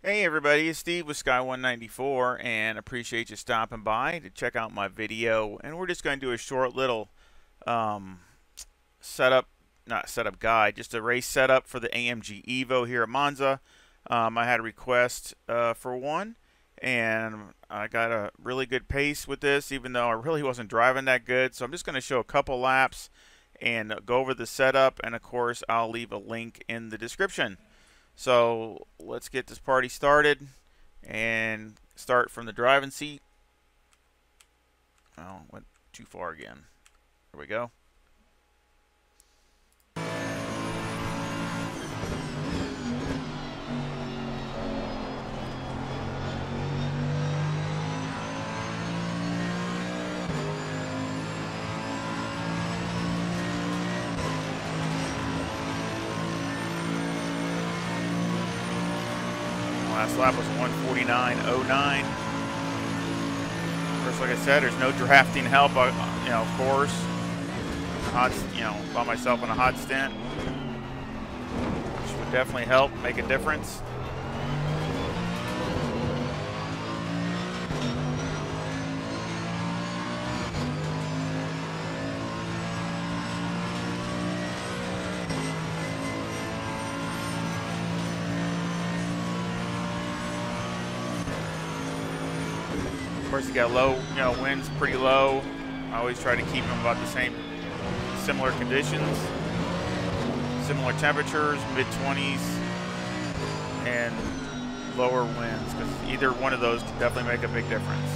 Hey everybody, it's Steve with Sky194 and appreciate you stopping by to check out my video. And we're just going to do a short little um, not setup guide, just a race setup for the AMG EVO here at Monza. I had a request for one, and I got a really good pace with this, even though I really wasn't driving that good. So I'm just going to show a couple laps and go over the setup, and of course I'll leave a link in the description. So let's get this party started and start from the driving seat. Oh, went too far again. There we go. Last lap was 1:49.09. Of course, like I said, there's no drafting help. Of course, by myself on a hot stint, which would definitely help make a difference. Of course, you got low, winds pretty low. I always try to keep them about the same, similar conditions, similar temperatures, mid-20s, and lower winds, because either one of those can definitely make a big difference.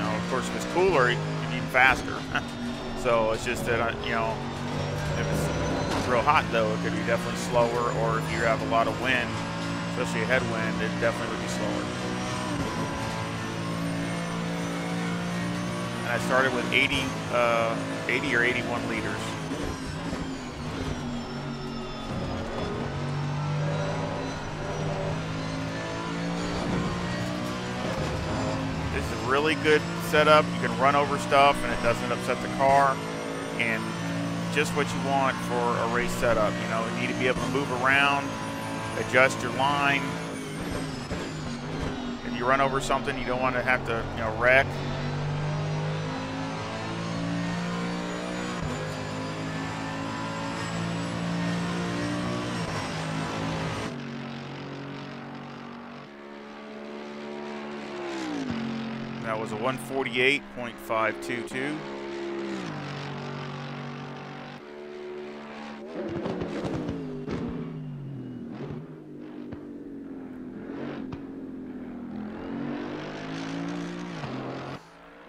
Of course, if it's cooler, you can be even faster. So it's just that, if it's real hot, though, it could be definitely slower, or if you have a lot of wind, especially a headwind, it definitely would be slower. And I started with 80 or 81 liters. This is a really good setup. You can run over stuff and it doesn't upset the car. And just what you want for a race setup. You need to be able to move around, adjust your line. If you run over something, you don't want to have to, wreck. That was a 148.522.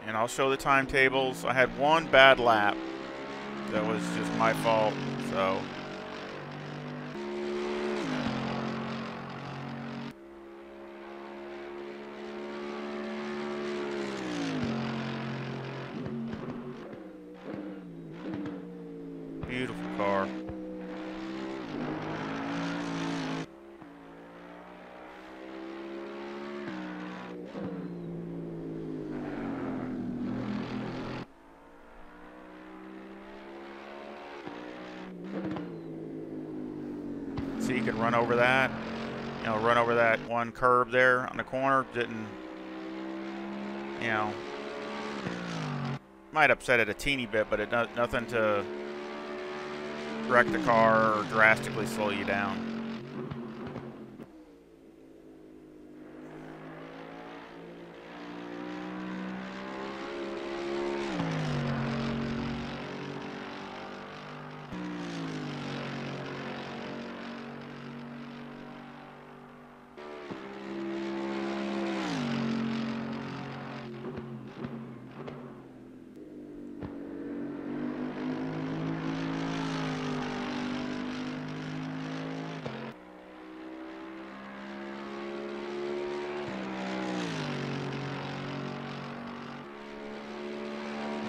And I'll show the timetables. I had one bad lap. That was just my fault. So beautiful car. So you can run over that, run over that one curb there on the corner. Didn't, might upset it a teeny bit, but nothing to wreck the car or drastically slow you down.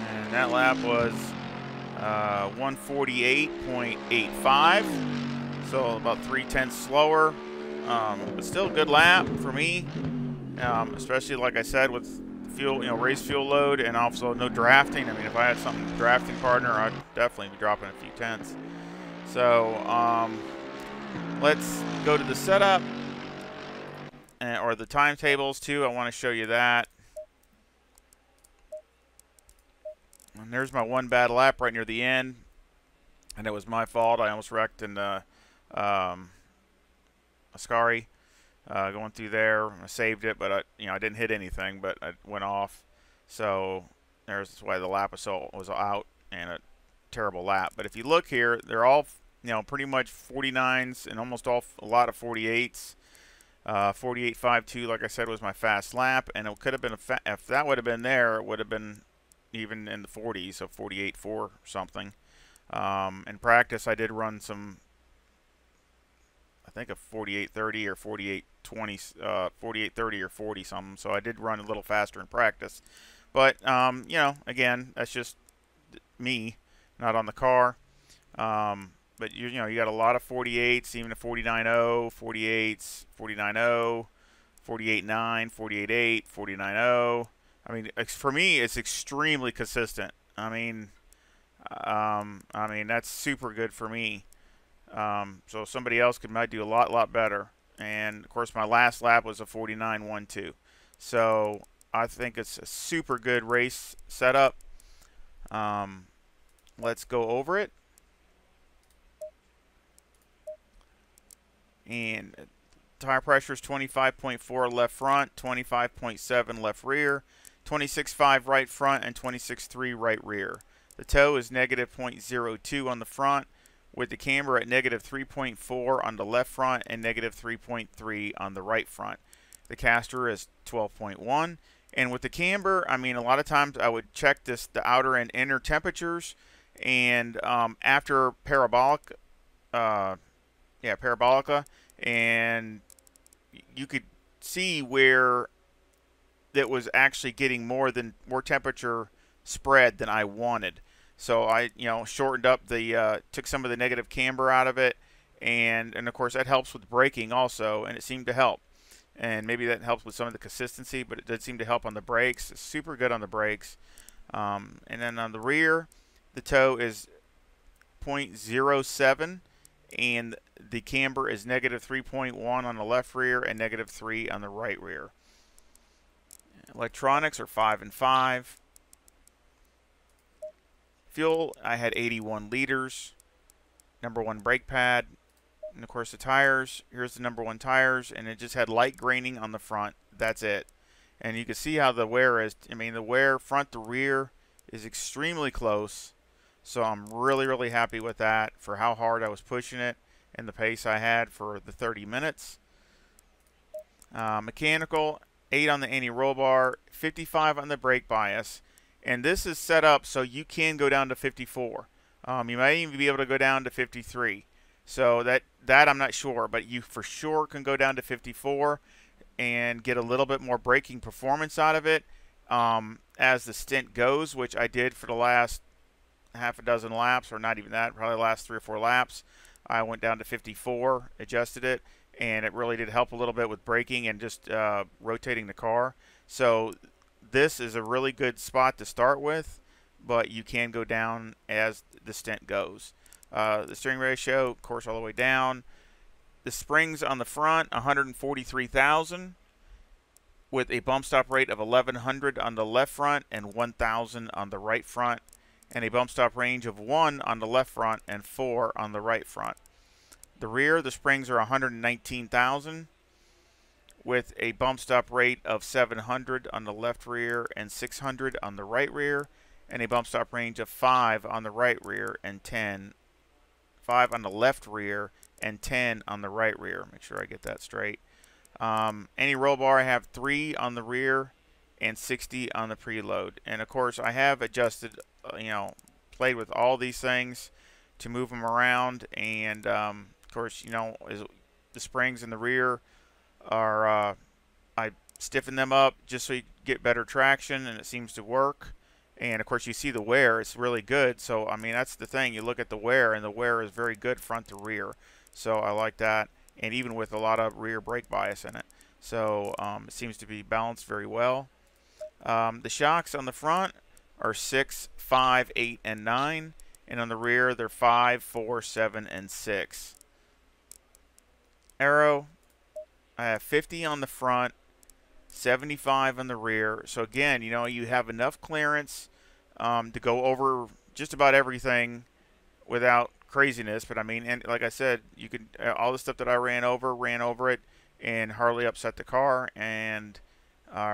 And that lap was 148.85, so about 3/10 slower, but still a good lap for me, especially like I said with fuel, race fuel load, and also no drafting. I mean, if I had some drafting partner, I'd definitely be dropping a few tenths. So let's go to the setup or the timetables too. I want to show you that. And there's my one bad lap right near the end, and it was my fault. I almost wrecked in Ascari going through there. I saved it, but I didn't hit anything, but I went off. So there's why the lap was out, and a terrible lap. But if you look here, they're all pretty much 49s and almost a lot of 48s. 48.52, like I said, was my fast lap, and it could have been if that would have been there, it would have been even in the 40s, so 48.4 something. In practice, I did run some, I think a 48.30 or 48.20, 48.30 or 40 something. So I did run a little faster in practice, but again, that's just me, not on the car. But you got a lot of 48s, even a 49.0, 48s, 49.0, 48.9, 48.8, 49.0. I mean, for me, it's extremely consistent. I mean, that's super good for me. So somebody else might do a lot better. And of course, my last lap was a 49.12. So I think it's a super good race setup. Let's go over it. And tire pressure is 25.4 left front, 25.7 left rear, 26.5 right front, and 26.3 right rear. The toe is negative 0.02 on the front, with the camber at negative 3.4 on the left front and negative 3.3 on the right front. The caster is 12.1. And with the camber, I mean, a lot of times I would check the outer and inner temperatures, and after parabolica, and you could see where that was actually getting more temperature spread than I wanted. So I shortened up took some of the negative camber out of it, and of course that helps with braking also, and it seemed to help. And maybe that helps with some of the consistency, but it did seem to help on the brakes. It's super good on the brakes. And then on the rear, the toe is 0.07, and the camber is negative 3.1 on the left rear and negative 3 on the right rear. Electronics are 5 and 5. Fuel, I had 81 liters. Number 1 brake pad. And of course the tires, here's the number 1 tires, and it just had light graining on the front. That's it. And you can see how the wear is. I mean, the wear front to rear is extremely close. So I'm really happy with that for how hard I was pushing it and the pace I had for the 30 minutes. Mechanical, 8 on the anti-roll bar, 55 on the brake bias. And this is set up so you can go down to 54. You might even be able to go down to 53. So that I'm not sure, but you for sure can go down to 54 and get a little bit more braking performance out of it as the stint goes, which I did for the last half a dozen laps, or not even that, probably the last 3 or 4 laps. I went down to 54, adjusted it, and it really did help a little bit with braking and just rotating the car. So this is a really good spot to start with, but you can go down as the stint goes. The steering ratio, of course, all the way down. The springs on the front, 143,000, with a bump stop rate of 1,100 on the left front and 1,000 on the right front, and a bump stop range of 1 on the left front and 4 on the right front. The rear, the springs are 119,000, with a bump stop rate of 700 on the left rear and 600 on the right rear, and a bump stop range of 5 on the right rear and 5 on the left rear and 10 on the right rear. Make sure I get that straight. Any roll bar, I have 3 on the rear and 60 on the preload. And of course, I have adjusted, played with all these things to move them around. And of course, the springs in the rear are, I stiffen them up just so you get better traction, and it seems to work. And of course, you see the wear; it's really good. So I mean, that's the thing. You look at the wear, and the wear is very good front to rear. So I like that, and even with a lot of rear brake bias in it. So it seems to be balanced very well. The shocks on the front are 6, 5, 8, and 9, and on the rear they're 5, 4, 7, and 6. Aero, I have 50 on the front, 75 on the rear. So again, you know, you have enough clearance to go over just about everything without craziness. But I mean, and like I said, you could all the stuff that I ran over it, and hardly upset the car, and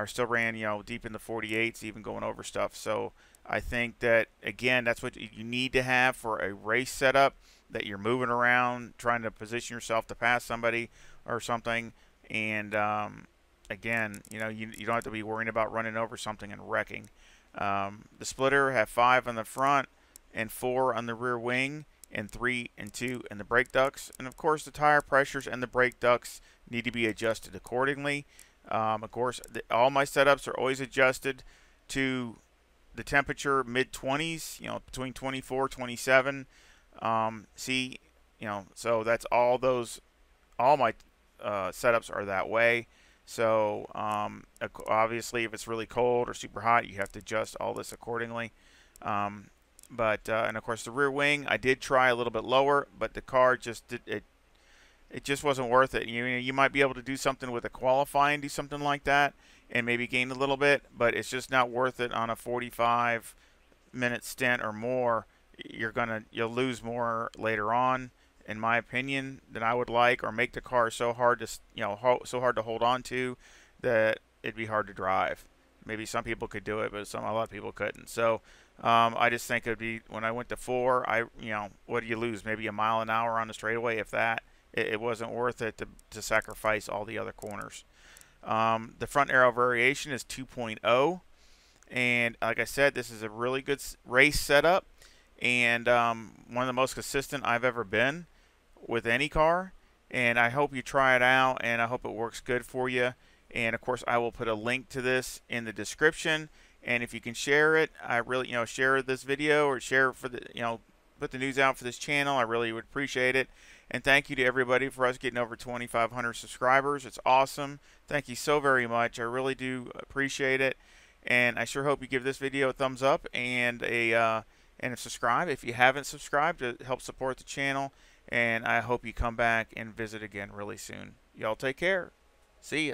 still ran, you know, deep in the 48s, even going over stuff. So I think that again, that's what you need to have for a race setup, that you're moving around, trying to position yourself to pass somebody or something. And again, you know, you don't have to be worrying about running over something and wrecking. The splitter have 5 on the front and 4 on the rear wing, and 3 and 2 in the brake ducts. And of course, the tire pressures and the brake ducts need to be adjusted accordingly. Of course, all my setups are always adjusted to the temperature mid-20s, you know, between 24, 27. See, you know, so that's all my setups are that way. So obviously, if it's really cold or super hot, you have to adjust all this accordingly. And of course, the rear wing, I did try a little bit lower, but the car just it just wasn't worth it. You might be able to do something with a qualifying, do something like that, and maybe gain a little bit, but it's just not worth it on a 45-minute stint or more. You'll lose more later on, in my opinion, than I would like, or make the car so hard to so hard to hold on to that it'd be hard to drive. Maybe some people could do it, but a lot of people couldn't. So I just think it'd be, when I went to 4, what do you lose? Maybe a mile an hour on the straightaway, if that. It wasn't worth it to sacrifice all the other corners. The front aero variation is 2.0, and like I said, this is a really good race setup, and one of the most consistent I've ever been with any car. And I hope you try it out, and I hope it works good for you. And of course, I will put a link to this in the description. And if you can share it, I really, share this video, or share it for the, put the news out for this channel. I really would appreciate it. And thank you to everybody for us getting over 2,500 subscribers. It's awesome. Thank you so very much. I really do appreciate it. And I sure hope you give this video a thumbs up and subscribe if you haven't subscribed, to help support the channel. And I hope you come back and visit again really soon. Y'all take care. See ya.